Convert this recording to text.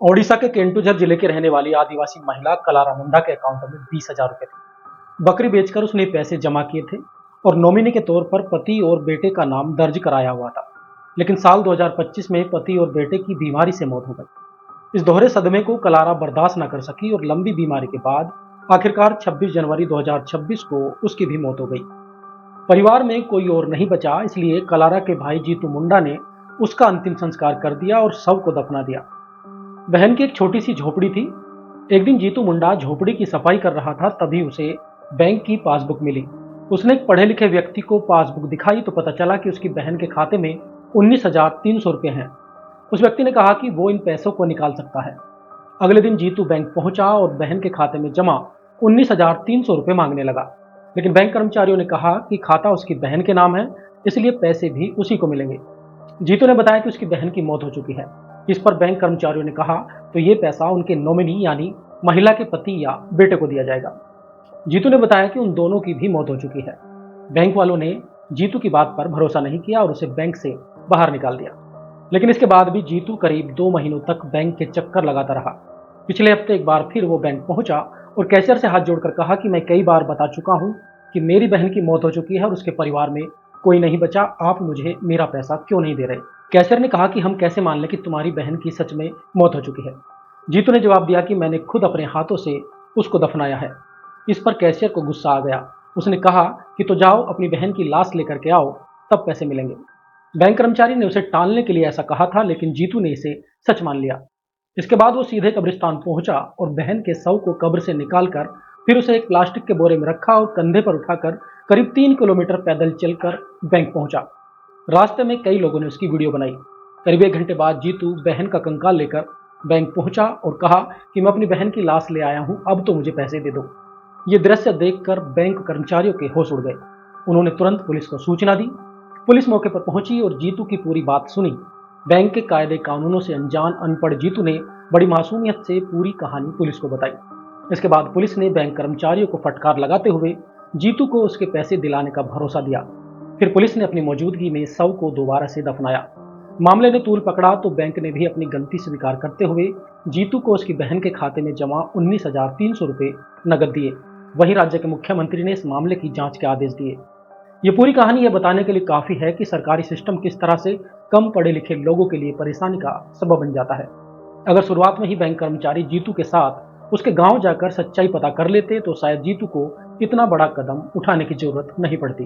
ओडिशा के केंटुझर जिले के रहने वाली आदिवासी महिला कलारा मुंडा के अकाउंट में 20,000 रुपए थे। बकरी बेचकर उसने पैसे जमा किए थे और नॉमिनी के तौर पर पति और बेटे का नाम दर्ज कराया हुआ था। लेकिन साल 2025 में पति और बेटे की बीमारी से मौत हो गई। इस दोहरे सदमे को कलारा बर्दाश्त न कर सकी और लंबी बीमारी के बाद आखिरकार 26 जनवरी 2026 को उसकी भी मौत हो गई। परिवार में कोई और नहीं बचा, इसलिए कलारा के भाई जीतू मुंडा ने उसका अंतिम संस्कार कर दिया और शव को दफना दिया। बहन की एक छोटी सी झोपड़ी थी। एक दिन जीतू मुंडा झोपड़ी की सफाई कर रहा था, तभी उसे बैंक की पासबुक मिली। उसने एक पढ़े लिखे व्यक्ति को पासबुक दिखाई तो पता चला कि उसकी बहन के खाते में 19,300 रुपए हैं। उस व्यक्ति ने कहा कि वो इन पैसों को निकाल सकता है। अगले दिन जीतू बैंक पहुंचा और बहन के खाते में जमा 19,300 रुपए मांगने लगा। लेकिन बैंक कर्मचारियों ने कहा कि खाता उसकी बहन के नाम है, इसलिए पैसे भी उसी को मिलेंगे। जीतू ने बताया कि उसकी बहन की मौत हो चुकी है। इस पर बैंक कर्मचारियों ने कहा तो ये पैसा उनके नॉमिनी यानी महिला के पति या बेटे को दिया जाएगा। जीतू ने बताया कि उन दोनों की भी मौत हो चुकी है। बैंक वालों ने जीतू की बात पर भरोसा नहीं किया और उसे बैंक से बाहर निकाल दिया। लेकिन इसके बाद भी जीतू करीब 2 महीनों तक बैंक के चक्कर लगाता रहा। पिछले हफ्ते एक बार फिर वो बैंक पहुंचा और कैशियर से हाथ जोड़कर कहा कि मैं कई बार बता चुका हूं कि मेरी बहन की मौत हो चुकी है और उसके परिवार में कोई नहीं बचा, आप मुझे मेरा पैसा क्यों नहीं दे रहे। कैशियर ने कहा कि हम कैसे मान लें कि तुम्हारी बहन की सच में मौत हो चुकी है। जीतू ने जवाब दिया कि मैंने खुद अपने हाथों से उसको दफनाया है। इस पर कैशियर को गुस्सा आ गया। उसने कहा कि तो जाओ अपनी बहन की लाश लेकर के आओ, तब पैसे मिलेंगे। बैंक कर्मचारी ने उसे टालने के लिए ऐसा कहा था, लेकिन जीतू ने इसे सच मान लिया। इसके बाद वो सीधे कब्रिस्तान पहुंचा और बहन के शव को कब्र से निकालकर फिर उसे एक प्लास्टिक के बोरे में रखा और कंधे पर उठाकर करीब 3 किलोमीटर पैदल चलकर बैंक पहुंचा। रास्ते में कई लोगों ने उसकी वीडियो बनाई। करीब 1 घंटे बाद जीतू बहन का कंकाल लेकर बैंक पहुंचा और कहा कि मैं अपनी बहन की लाश ले आया हूं, अब तो मुझे पैसे दे दो। ये दृश्य देखकर बैंक कर्मचारियों के होश उड़ गए। उन्होंने तुरंत पुलिस को सूचना दी। पुलिस मौके पर पहुंची और जीतू की पूरी बात सुनी। बैंक के कायदे कानूनों से अनजान अनपढ़ जीतू ने बड़ी मासूमियत से पूरी कहानी पुलिस को बताई। इसके बाद पुलिस ने बैंक कर्मचारियों को फटकार लगाते हुए जीतू को उसके पैसे दिलाने का भरोसा दिया। फिर पुलिस ने अपनी मौजूदगी में शव को दोबारा से दफनाया। मामले ने तूल पकड़ा तो बैंक ने भी अपनी गलती स्वीकार करते हुए जीतू को उसकी बहन के खाते में जमा 19,300 रुपए नकद दिए। वहीं राज्य के मुख्यमंत्री ने इस मामले की जांच के आदेश दिए। ये पूरी कहानी यह बताने के लिए काफी है कि सरकारी सिस्टम किस तरह से कम पढ़े लिखे लोगों के लिए परेशानी का सबब बन जाता है। अगर शुरुआत में ही बैंक कर्मचारी जीतू के साथ उसके गांव जाकर सच्चाई पता कर लेते तो शायद जीतू को इतना बड़ा कदम उठाने की जरूरत नहीं पड़ती।